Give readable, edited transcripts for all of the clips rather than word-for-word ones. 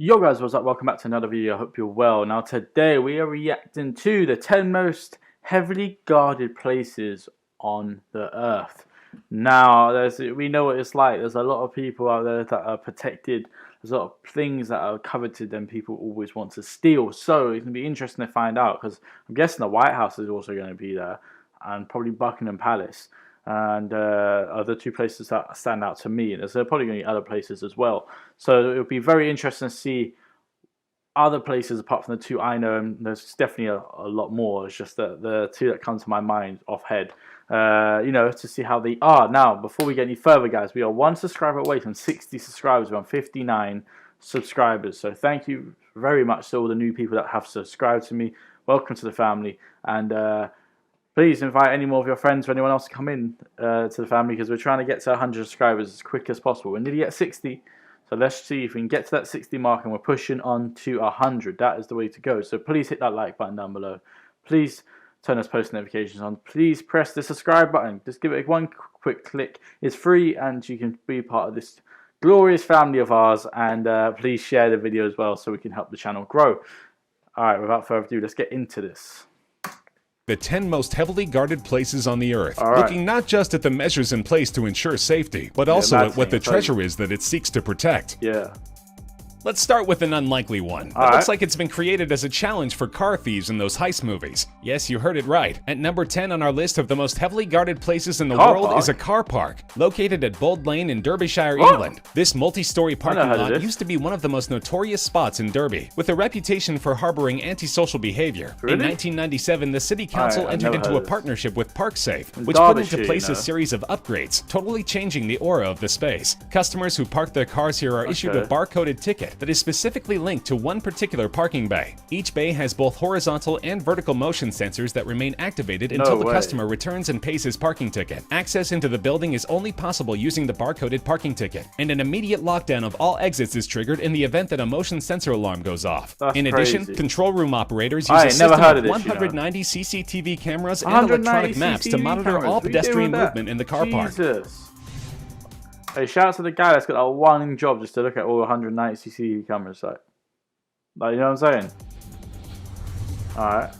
Yo guys, what's up? Welcome back to another video. I hope you're well. Now today we are reacting to the 10 most heavily guarded places on the earth. Now we know what it's like. There's a lot of people out there that are protected. There's a lot of things that are coveted and people always want to steal. So it's going to be interesting to find out, because I'm guessing the White House is also going to be there, and probably Buckingham Palace. And are the two places that stand out to me. And there's probably going to be other places as well. So it'll be very interesting to see other places apart from the two I know. And there's definitely a lot more. It's just the two that come to my mind off head. To see how they are. Now, before we get any further, guys, we are 1 subscriber away from 60 subscribers. We're on 59 subscribers. So thank you very much to all the new people that have subscribed to me. Welcome to the family. And please invite any more of your friends or anyone else to come in to the family, because we're trying to get to 100 subscribers as quick as possible. We're nearly at 60, so let's see if we can get to that 60 mark, and we're pushing on to 100. That is the way to go. So please hit that like button down below. Please turn those post notifications on. Please press the subscribe button. Just give it one quick click. It's free, and you can be part of this glorious family of ours. And please share the video as well, so we can help the channel grow. All right, without further ado, let's get into this. The 10 most heavily guarded places on the earth, right. Looking not just at the measures in place to ensure safety, but also at what the treasure is that it seeks to protect. Yeah. Let's start with an unlikely one. It looks like it's been created as a challenge for car thieves in those heist movies. Yes, you heard it right. At number 10 on our list of the most heavily guarded places in the world is a car park, located at Bold Lane in Derbyshire, England. This multi-story parking lot used to be one of the most notorious spots in Derby, with a reputation for harboring antisocial behavior. In 1997, the city council entered into a partnership with ParkSafe, which put into place a series of upgrades, totally changing the aura of the space. Customers who park their cars here are issued a barcoded ticket that is specifically linked to one particular parking bay. Each bay has both horizontal and vertical motion sensors that remain activated until the customer returns and pays his parking ticket. Access into the building is only possible using the barcoded parking ticket, and an immediate lockdown of all exits is triggered in the event that a motion sensor alarm goes off. In addition, control room operators use a system of 190 CCTV cameras and electronic maps to monitor all pedestrian movement in the car park. Hey, shout out to the guy that's got that one job just to look at all 190 CCTV cameras. Like, you know what I'm saying? Alright.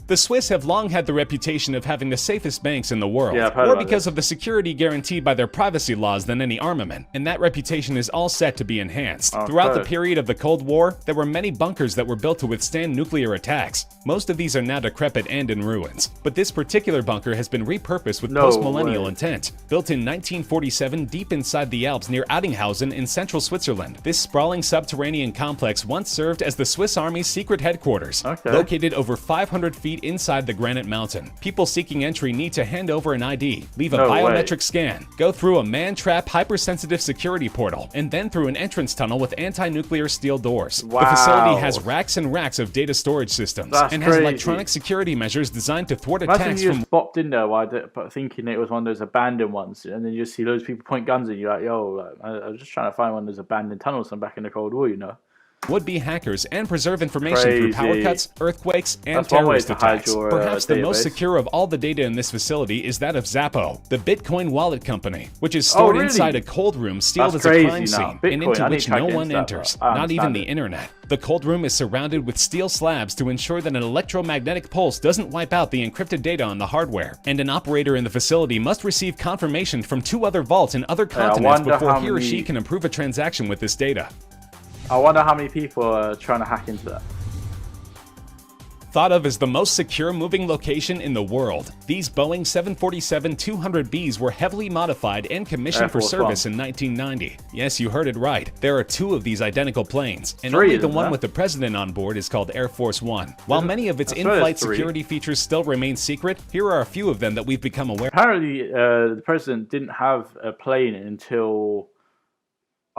The Swiss have long had the reputation of having the safest banks in the world, more because of the security guaranteed by their privacy laws than any armament, and that reputation is all set to be enhanced. Throughout the period of the Cold War, there were many bunkers that were built to withstand nuclear attacks. Most of these are now decrepit and in ruins, but this particular bunker has been repurposed with post-millennial intent. Built in 1947 deep inside the Alps near Addinghausen in central Switzerland, this sprawling subterranean complex once served as the Swiss Army's secret headquarters. Located over 500 feet inside the granite mountain, people seeking entry need to hand over an ID, leave a biometric scan, go through a man-trap hypersensitive security portal, and then through an entrance tunnel with anti-nuclear steel doors. The facility has racks and racks of data storage systems and has electronic security measures designed to thwart attacks from... just bopped in there thinking it was one of those abandoned ones, and then you just see loads of people point guns at you like, yo, I was just trying to find one of those abandoned tunnels from back in the Cold War, you know. Would-be hackers and preserve information through power cuts, earthquakes, and terrorist attacks. Perhaps the most secure of all the data in this facility is that of Zappo, the Bitcoin wallet company, which is stored inside a cold room sealed as a crime scene and into which no one enters, not even the internet. The cold room is surrounded with steel slabs to ensure that an electromagnetic pulse doesn't wipe out the encrypted data on the hardware, and an operator in the facility must receive confirmation from 2 other vaults in other continents before he or she can approve a transaction with this data. I wonder how many people are trying to hack into that. Thought of as the most secure moving location in the world, these Boeing 747-200Bs were heavily modified and commissioned for service in 1990. Yes, you heard it right. There are 2 of these identical planes, and only the one with the president on board is called Air Force One. While many of its in-flight security features still remain secret, here are a few of them that we've become aware of. Apparently, the president didn't have a plane until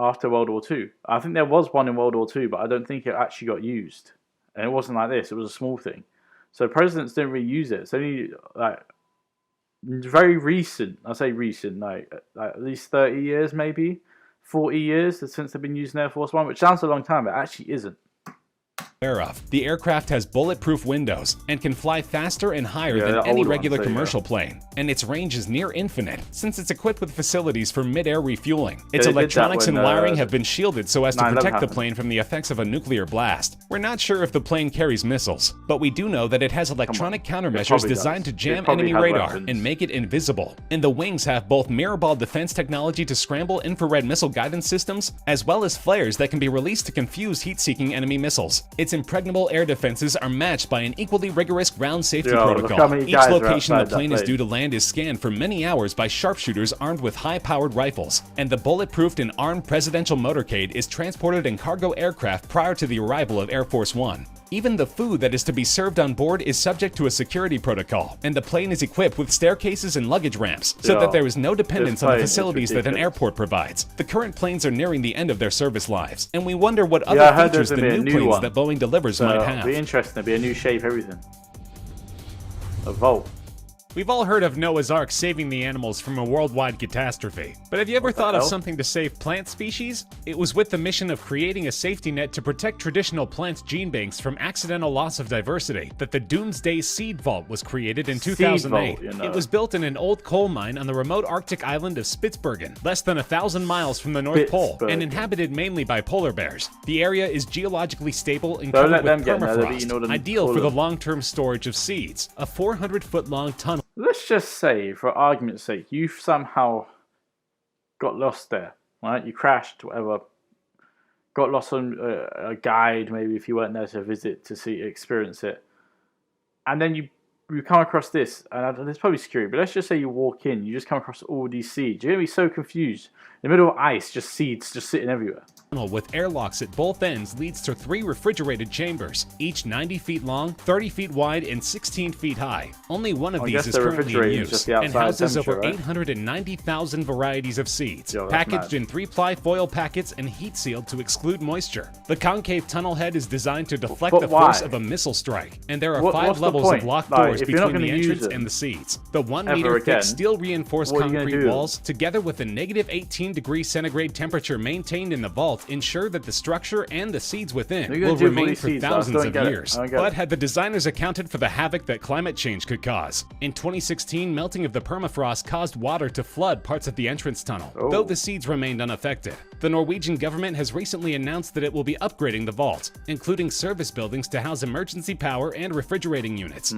after World War II. I think there was one in World War II, but I don't think it actually got used. And it wasn't like this, it was a small thing. So presidents didn't really use it. It's only like very recent, I say recent, like at least 30 years maybe, 40 years since they've been using Air Force One, which sounds a long time, but it actually isn't. Of. The aircraft has bulletproof windows and can fly faster and higher than any regular commercial plane, and its range is near infinite since it's equipped with facilities for mid-air refueling. Its electronics and wiring have been shielded so as to protect the plane from the effects of a nuclear blast. We're not sure if the plane carries missiles, but we do know that it has electronic countermeasures designed to jam enemy radar and make it invisible. And the wings have both mirror ball defense technology to scramble infrared missile guidance systems, as well as flares that can be released to confuse heat-seeking enemy missiles. Its impregnable air defenses are matched by an equally rigorous ground safety protocol. Each location the plane is due to land is scanned for many hours by sharpshooters armed with high-powered rifles, and the bulletproofed and armed presidential motorcade is transported in cargo aircraft prior to the arrival of Air Force One. Even the food that is to be served on board is subject to a security protocol, and the plane is equipped with staircases and luggage ramps so that there is no dependence on the facilities that an airport provides. The current planes are nearing the end of their service lives, and we wonder what other features the new planes that Boeing delivers might have. It'll be interesting. It'll be a new shape, everything. A vault. We've all heard of Noah's Ark saving the animals from a worldwide catastrophe. But have you ever thought of something to save plant species? It was with the mission of creating a safety net to protect traditional plant gene banks from accidental loss of diversity that the Doomsday Seed Vault was created in 2008. It was built in an old coal mine on the remote Arctic island of Spitsbergen, less than 1,000 miles from the North Pole, and inhabited mainly by polar bears. The area is geologically stable and covered with permafrost, ideal for the long-term storage of seeds. A 400-foot-long tunnel. Let's just say, for argument's sake, you somehow got lost there, right? You crashed, whatever. Got lost on a guide, maybe if you weren't there to visit, to see, experience it. And then you come across this, and there's probably security, but let's just say you walk in, you just come across all these seeds. You're going to be so confused. In the middle of ice, just seeds just sitting everywhere. With airlocks at both ends leads to 3 refrigerated chambers, each 90 feet long, 30 feet wide, and 16 feet high. Only one of these is currently in use, and houses over 890,000 varieties of seeds, packaged in 3-ply foil packets and heat-sealed to exclude moisture. The concave tunnel head is designed to deflect the force of a missile strike, and there are 5 levels of locked doors between the entrance and the seeds. The 1-meter-thick steel-reinforced concrete walls, together with the negative 18-degree centigrade temperature maintained in the vault, ensure that the structure and the seeds within will remain for thousands of years. But had the designers accounted for the havoc that climate change could cause? In 2016, melting of the permafrost caused water to flood parts of the entrance tunnel, though the seeds remained unaffected. The Norwegian government has recently announced that it will be upgrading the vault, including service buildings to house emergency power and refrigerating units.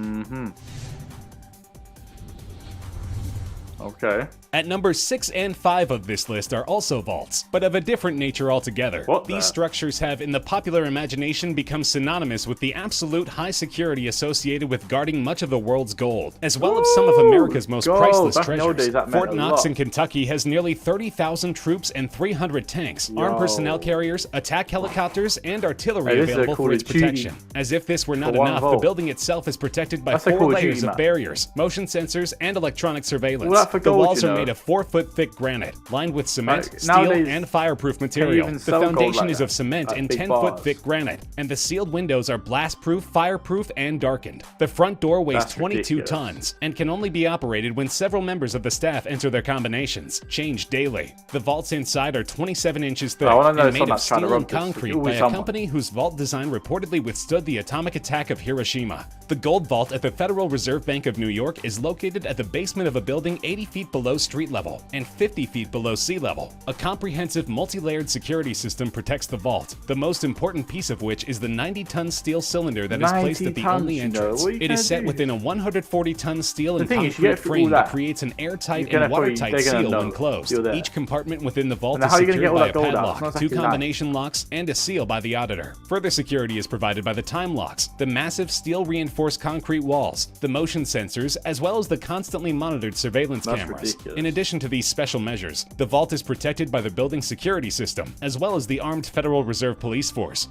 Okay. At numbers 6 and 5 of this list are also vaults, but of a different nature altogether. These structures have, in the popular imagination, become synonymous with the absolute high security associated with guarding much of the world's gold, as well as some of America's most priceless treasures. Fort Knox in Kentucky has nearly 30,000 troops and 300 tanks, armed personnel carriers, attack helicopters, and artillery available for its protection. As if this were not enough, the building itself is protected by 4 layers of barriers, motion sensors, and electronic surveillance. The walls are made of 4-foot thick granite, lined with cement, steel, and fireproof material. The foundation is of cement and 10-foot thick granite, and the sealed windows are blast-proof, fireproof, and darkened. The front door weighs 22 tons and can only be operated when several members of the staff enter their combinations, changed daily. The vaults inside are 27 inches thick and made of steel and concrete by a company whose vault design reportedly withstood the atomic attack of Hiroshima. The Gold Vault at the Federal Reserve Bank of New York is located at the basement of a building 80 feet below street level and 50 feet below sea level. A comprehensive multi-layered security system protects the vault, the most important piece of which is the 90-ton steel cylinder that is placed at the only entrance. It is set within a 140-ton steel and concrete frame that creates an airtight and watertight seal when closed. Each compartment within the vault is secured by a padlock, 2 combination locks, and a seal by the auditor. Further security is provided by the time locks, the massive steel-reinforced concrete walls, the motion sensors, as well as the constantly monitored surveillance cameras. In addition to these special measures, the vault is protected by the building security system, as well as the armed Federal Reserve Police Force.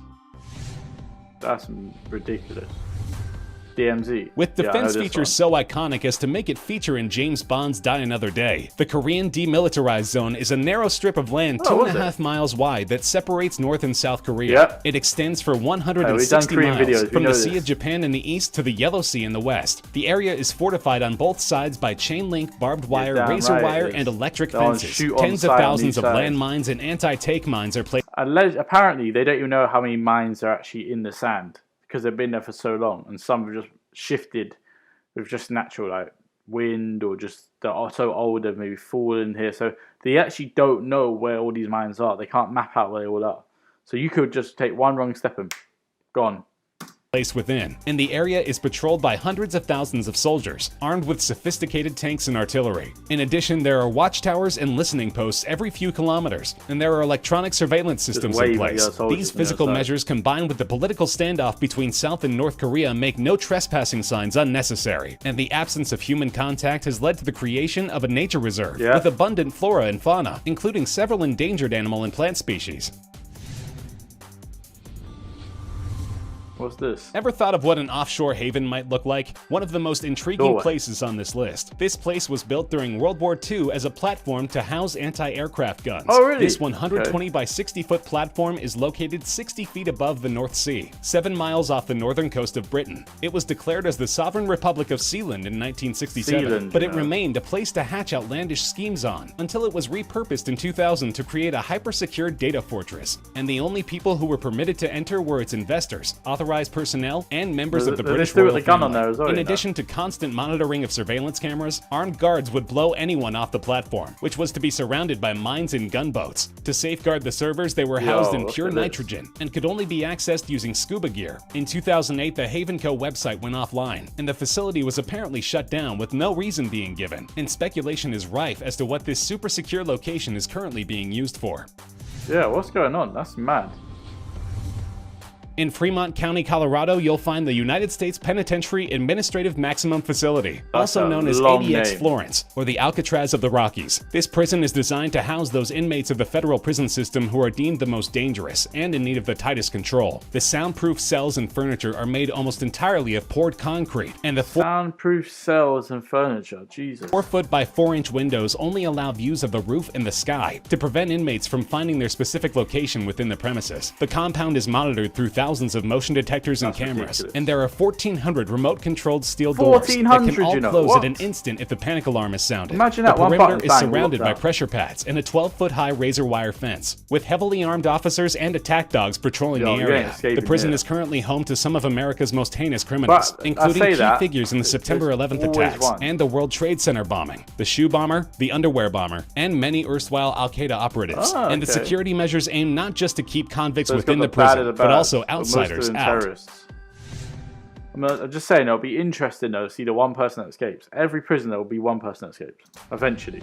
That's ridiculous. DMZ. With defense features so iconic as to make it feature in James Bond's Die Another Day, the Korean Demilitarized Zone is a narrow strip of land 2.5 miles wide that separates North and South Korea. It extends for 160 miles from the Sea of Japan in the east to the Yellow Sea in the west. The area is fortified on both sides by chain link, barbed wire, razor wire, and electric fences. Tens of thousands of landmines and anti-tank mines are placed. apparently they don't even know how many mines are actually in the sand because they've been there for so long, and some have just shifted with just natural like wind, or just they're so old they've maybe fallen here. So they actually don't know where all these mines are. They can't map out where they all are. So you could just take one wrong step and gone. Place within, and the area is patrolled by hundreds of thousands of soldiers, armed with sophisticated tanks and artillery. In addition, there are watchtowers and listening posts every few kilometers, and there are electronic surveillance systems in place. These physical measures, combined with the political standoff between South and North Korea, make no trespassing signs unnecessary, and the absence of human contact has led to the creation of a nature reserve with abundant flora and fauna, including several endangered animal and plant species. What's this? Ever thought of what an offshore haven might look like? One of the most intriguing places on this list. This place was built during World War II as a platform to house anti-aircraft guns. Oh, really? This 120 by 60 foot platform is located 60 feet above the North Sea, 7 miles off the northern coast of Britain. It was declared as the Sovereign Republic of Sealand in 1967, but it remained a place to hatch outlandish schemes on, until it was repurposed in 2000 to create a hyper-secure data fortress. And the only people who were permitted to enter were its investors, authorized personnel, and members of the British royal family. In addition to constant monitoring of surveillance cameras, armed guards would blow anyone off the platform, which was to be surrounded by mines and gunboats. To safeguard the servers, they were housed in pure nitrogen and could only be accessed using scuba gear. In 2008, the Haven Co. website went offline, and the facility was apparently shut down with no reason being given, and speculation is rife as to what this super secure location is currently being used for. Yeah, what's going on? That's mad. In Fremont County, Colorado, you'll find the United States Penitentiary Administrative Maximum Facility, also known as ADX Florence, or the Alcatraz of the Rockies. This prison is designed to house those inmates of the federal prison system who are deemed the most dangerous and in need of the tightest control. The soundproof cells and furniture are made almost entirely of poured concrete, and the soundproof cells and furniture, Jesus. 4-foot by 4-inch windows only allow views of the roof and the sky to prevent inmates from finding their specific location within the premises. The compound is monitored through thousands of motion detectors and cameras, and there are 1,400 remote-controlled steel doors that can all close at an instant if the panic alarm is sounded. Imagine that the perimeter is surrounded by pressure pads and a 12-foot-high razor wire fence, with heavily armed officers and attack dogs patrolling the area. The prison is currently home to some of America's most heinous criminals, including key figures in the September 11th attacks and the World Trade Center bombing, the shoe bomber, the underwear bomber, and many erstwall Al-Qaeda operatives. And the security measures aim not just to keep convicts within the prison, but also outsiders out. Terrorists. I'm just saying, it'll be interesting though to see the one person that escapes. Every prison there will be one person that escapes, eventually.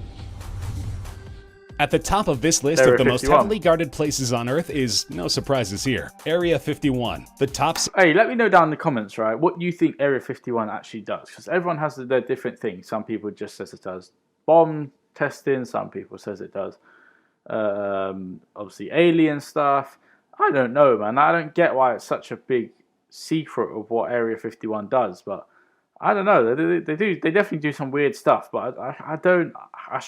At the top of this list of the most heavily guarded places on Earth is, no surprises here, Area 51. The top... Hey, let me know down in the comments, right, what you think Area 51 actually does. Because everyone has their different things. Some people just says it does bomb testing. Some people says it does, obviously, alien stuff. I don't know, man. I don't get why it's such a big secret of what Area 51 does, but I don't know. They definitely do some weird stuff, but I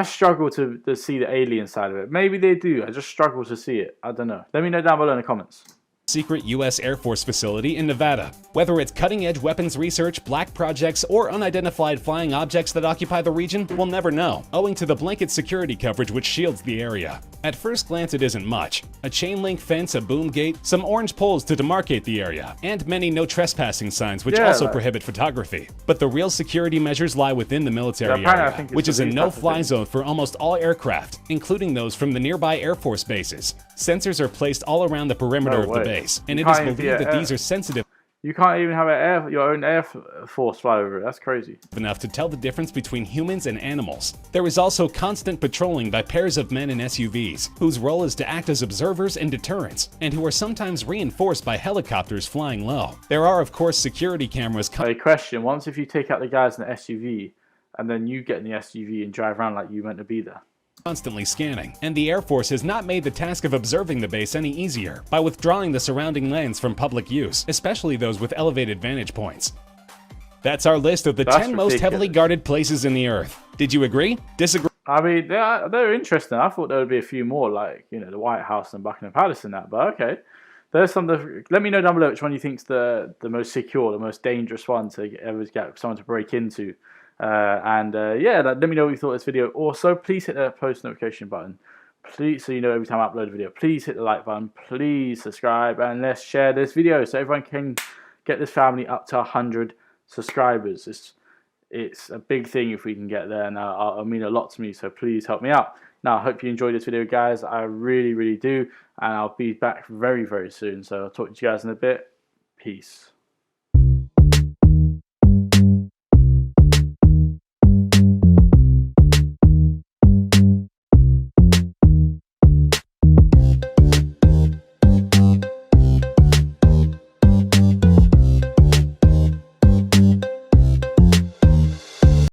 struggle to see the alien side of it. Maybe they do. I just struggle to see it. I don't know. Let me know down below in the comments. Secret U.S. Air Force facility in Nevada. Whether it's cutting-edge weapons research, black projects, or unidentified flying objects that occupy the region, we'll never know, owing to the blanket security coverage which shields the area. At first glance, it isn't much. A chain-link fence, a boom gate, some orange poles to demarcate the area, and many no trespassing signs which also prohibit photography. But the real security measures lie within the military area, which is a no-fly zone for almost all aircraft, including those from the nearby Air Force bases. Sensors are placed all around the perimeter of the base, and it is believed that these are sensitive. You can't even have your own Air Force fly over it. That's crazy. Enough to tell the difference between humans and animals. There is also constant patrolling by pairs of men in SUVs, whose role is to act as observers and deterrents, and who are sometimes reinforced by helicopters flying low. There are, of course, security cameras. A question: once if you take out the guys in the SUV, and then you get in the SUV and drive around like you meant to be there. Constantly scanning, and the Air Force has not made the task of observing the base any easier by withdrawing the surrounding lands from public use, especially those with elevated vantage points. That's our list of the 10 most heavily guarded places in the Earth. Did you agree? Disagree? I mean, they're interesting. I thought there would be a few more, like, you know, the White House and Buckingham Palace and that, but okay. There's some. Let me know down below which one you think's the most secure, the most dangerous one to ever get someone to break into. Yeah, let me know what you thought of this video. Also, please hit the post notification button. Please, so you know every time I upload a video, please hit the like button, please subscribe, and let's share this video so everyone can get this family up to 100 subscribers. It's a big thing if we can get there, and it'll mean a lot to me, so please help me out. Now, I hope you enjoyed this video, guys. I really, really do, and I'll be back very, very soon. So I'll talk to you guys in a bit. Peace.